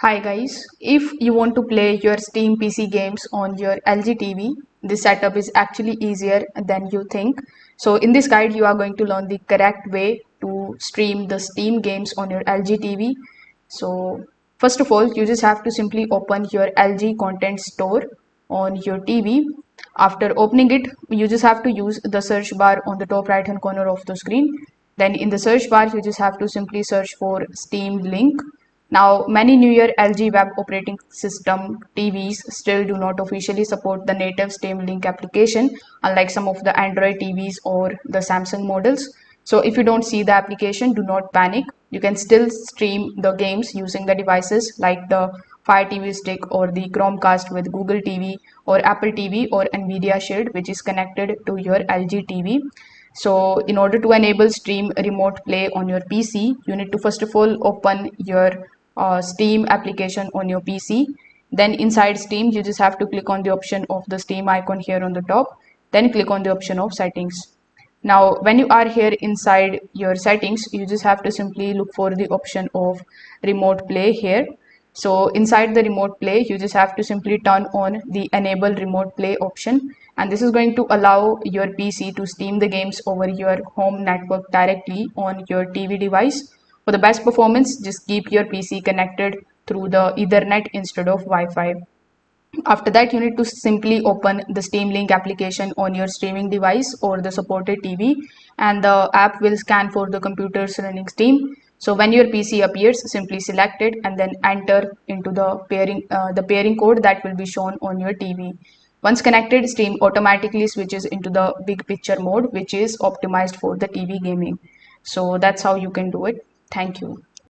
Hi guys, if you want to play your Steam PC games on your LG TV, this setup is actually easier than you think. So in this guide, you are going to learn the correct way to stream the Steam games on your LG TV. So first of all, you just have to simply open your LG content store on your TV. After opening it, you just have to use the search bar on the top right hand corner of the screen. Then in the search bar, you just have to simply search for Steam link. Now, many newer LG web operating system TVs still do not officially support the native Steam Link application, unlike some of the Android TVs or the Samsung models. So if you don't see the application, do not panic. You can still stream the games using the devices like the Fire TV stick or the Chromecast with Google TV or Apple TV or Nvidia Shield, which is connected to your LG TV. So in order to enable stream remote play on your PC, you need to first of all open your Steam application on your PC. Then inside Steam, you just have to click on the option of the Steam icon here on the top. Then click on the option of settings. Now, when you are here inside your settings, you just have to simply look for the option of remote play here. So inside the remote play, you just have to simply turn on the enable remote play option. And this is going to allow your PC to stream the games over your home network directly on your TV device. For the best performance, just keep your PC connected through the Ethernet instead of Wi-Fi. After that, you need to simply open the Steam Link application on your streaming device or the supported TV, and the app will scan for the computers running Steam. So when your PC appears, simply select it and then enter into the pairing code that will be shown on your TV. Once connected, Steam automatically switches into the big picture mode, which is optimized for the TV gaming. So that's how you can do it. Thank you.